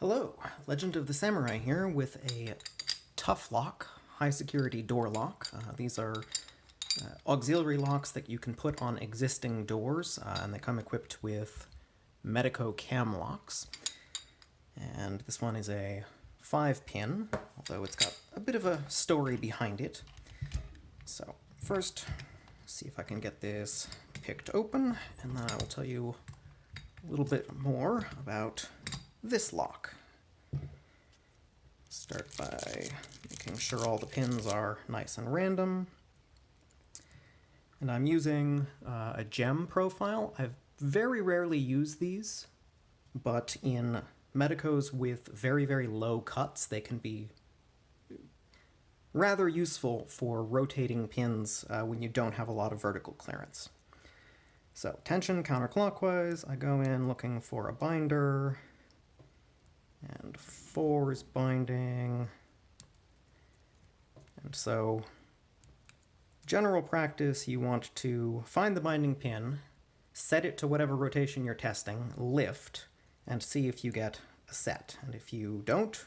Hello, Legend of the Samurai here with a Tufloc high-security door lock. These are auxiliary locks that you can put on existing doors, and they come equipped with Medeco cam locks. And this one is a 5-pin, although it's got a bit of a story behind it. So first, see if I can get this picked open, and then I will tell you a little bit more about this lock. Start by making sure all the pins are nice and random. And I'm using a gem profile. I've very rarely used these, but in Medecos with very, very low cuts, they can be rather useful for rotating pins when you don't have a lot of vertical clearance. So tension counterclockwise, I go in looking for a binder, and 4 is binding. And so, general practice, you want to find the binding pin, set it to whatever rotation you're testing, lift, and see if you get a set. And if you don't,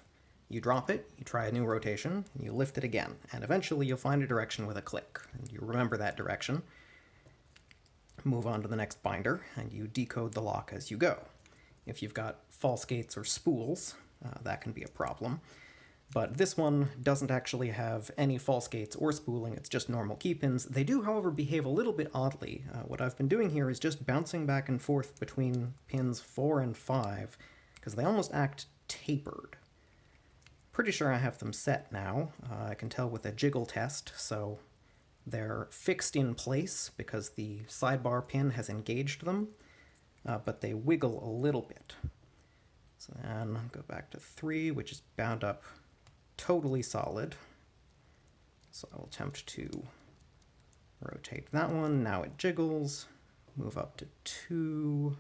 you drop it, you try a new rotation, and you lift it again. And eventually you'll find a direction with a click. And you remember that direction, move on to the next binder, and you decode the lock as you go. If you've got false gates or spools, that can be a problem. But this one doesn't actually have any false gates or spooling, it's just normal key pins. They do, however, behave a little bit oddly. What I've been doing here is just bouncing back and forth between pins 4 and 5, because they almost act tapered. Pretty sure I have them set now. I can tell with a jiggle test, so they're fixed in place because the sidebar pin has engaged them. But they wiggle a little bit. So then go back to 3, which is bound up totally solid. So I will attempt to rotate that one. Now it jiggles. Move up to 2.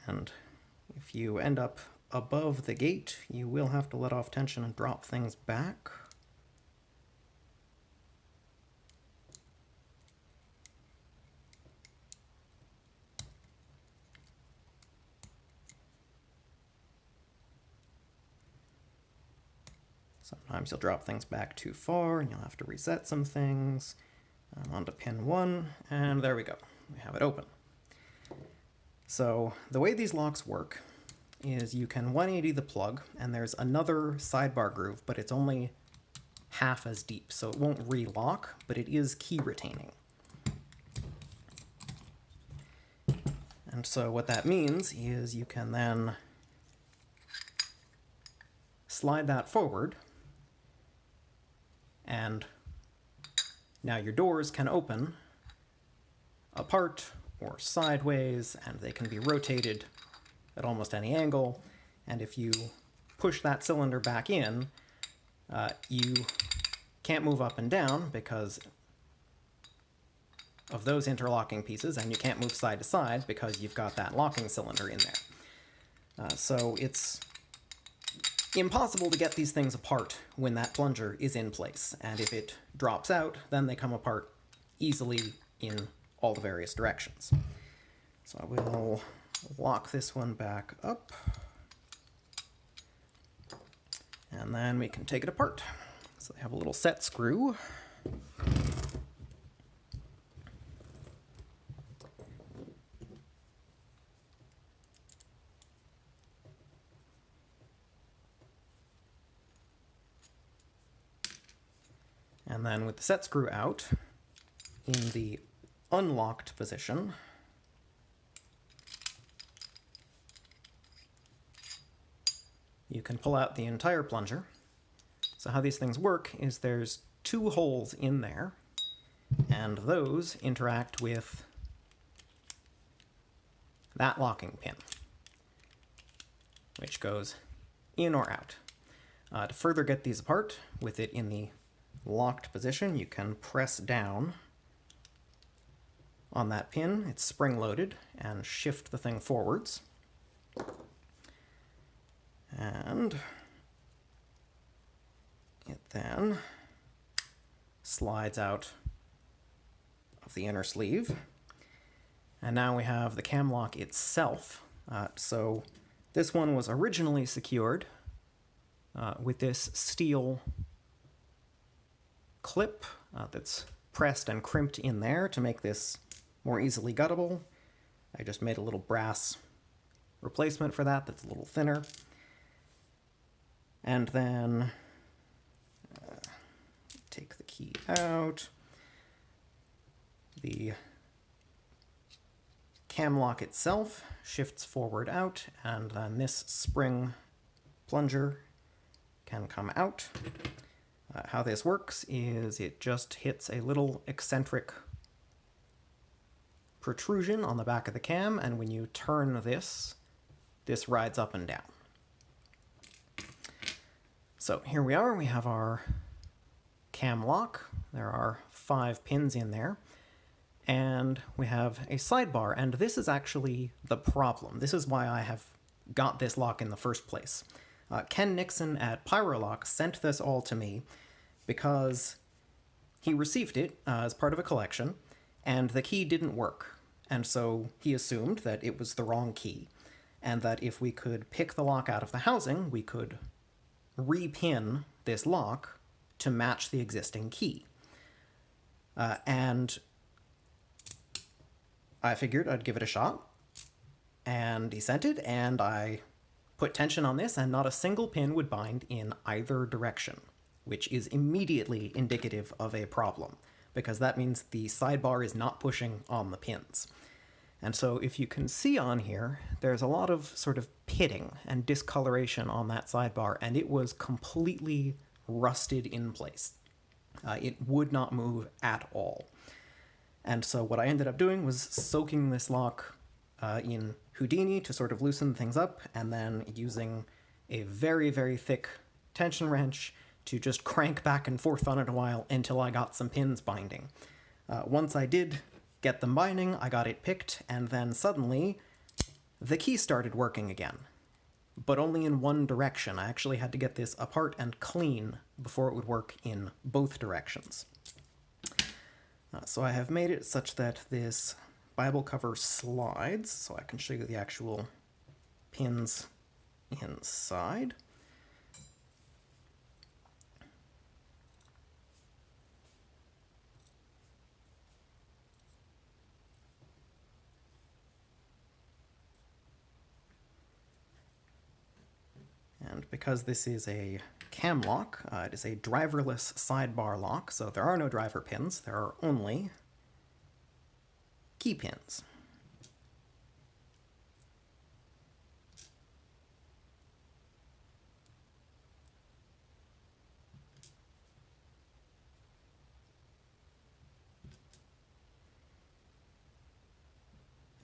And if you end up above the gate, you will have to let off tension and drop things back. Sometimes you'll drop things back too far and you'll have to reset some things. Onto pin 1, and there we go. We have it open. So the way these locks work is you can 180 the plug, and there's another sidebar groove, but it's only half as deep, so it won't re-lock, but it is key retaining. And so what that means is you can then slide that forward, and now your doors can open apart or sideways, and they can be rotated at almost any angle. And if you push that cylinder back in, you can't move up and down because of those interlocking pieces, and you can't move side to side because you've got that locking cylinder in there. So it's impossible to get these things apart when that plunger is in place, and if it drops out, then they come apart easily in all the various directions. So I will lock this one back up, and then we can take it apart. So they have a little set screw. And then with the set screw out, in the unlocked position, you can pull out the entire plunger. So how these things work is there's 2 holes in there, and those interact with that locking pin, which goes in or out. To further get these apart, with it in the locked position, you can press down on that pin. It's spring-loaded, and shift the thing forwards. And it then slides out of the inner sleeve. And now we have the cam lock itself. So this one was originally secured with this steel clip that's pressed and crimped in there to make this more easily guttable. I just made a little brass replacement for that that's a little thinner. And then take the key out. The cam lock itself shifts forward out, and then this spring plunger can come out. How this works is it just hits a little eccentric protrusion on the back of the cam, and when you turn this rides up and down. So here we are, we have our cam lock. There are 5 pins in there, and we have a sidebar, and this is actually the problem. This is why I have got this lock in the first place. Ken Nixon at Pyrolock sent this all to me because he received it as part of a collection, and the key didn't work. And so he assumed that it was the wrong key, and that if we could pick the lock out of the housing, we could repin this lock to match the existing key. And I figured I'd give it a shot, and he sent it, and I put tension on this, and not a single pin would bind in either direction, which is immediately indicative of a problem, because that means the sidebar is not pushing on the pins. And so if you can see on here, there's a lot of sort of pitting and discoloration on that sidebar, and it was completely rusted in place. It would not move at all. And so what I ended up doing was soaking this lock in Houdini to sort of loosen things up, and then using a very, very thick tension wrench to just crank back and forth on it a while until I got some pins binding. Once I did get them binding, I got it picked, and then suddenly the key started working again. But only in one direction. I actually had to get this apart and clean before it would work in both directions. So I have made it such that this Bible cover slides, so I can show you the actual pins inside. And because this is a cam lock, it is a driverless sidebar lock, so there are no driver pins, there are only key pins.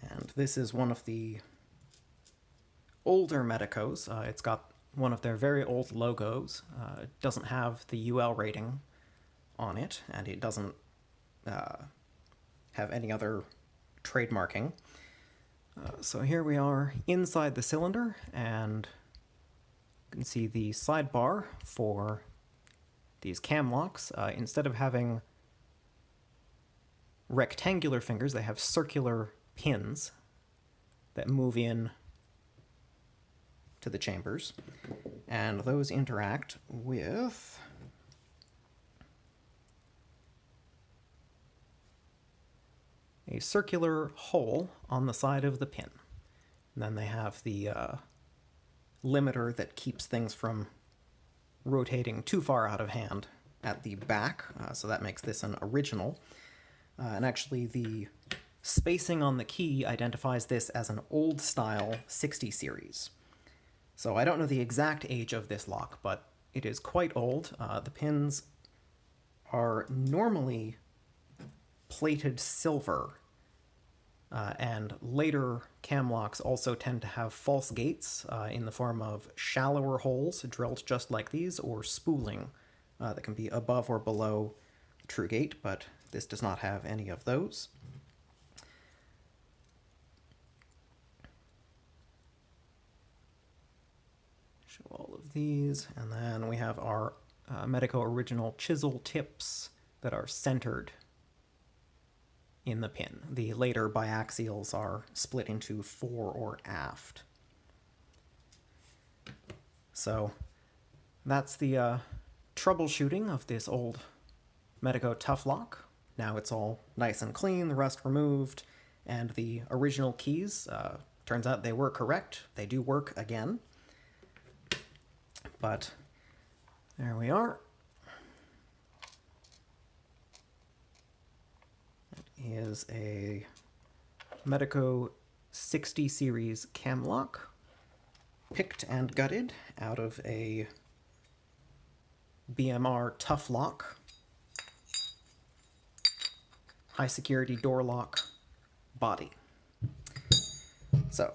And this is one of the older Medecos. It's got one of their very old logos. It doesn't have the UL rating on it, and it doesn't have any other trademarking. So here we are inside the cylinder, and you can see the sidebar for these cam locks. Instead of having rectangular fingers, they have circular pins that move in to the chambers, and those interact with a circular hole on the side of the pin. And then they have the limiter that keeps things from rotating too far out of hand at the back, so that makes this an original. And actually the spacing on the key identifies this as an old-style 60 series. So I don't know the exact age of this lock, but it is quite old. The pins are normally plated silver, And later cam locks also tend to have false gates in the form of shallower holes drilled just like these, or spooling that can be above or below the true gate, but this does not have any of those. Show all of these, and then we have our Medeco original chisel tips that are centered in the pin. The later biaxials are split into fore or aft. So that's the troubleshooting of this old Medeco Tufloc. Now it's all nice and clean, the rust removed, and the original keys, turns out they were correct. They do work again. But there we are. Is a Medeco 60 series cam lock, picked and gutted out of a BMR Tufloc high security door lock body. So,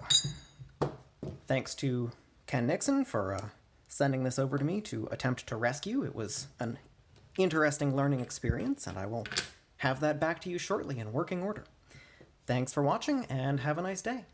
thanks to Ken Nixon for sending this over to me to attempt to rescue. It was an interesting learning experience, and I will have that back to you shortly in working order. Thanks for watching, and have a nice day.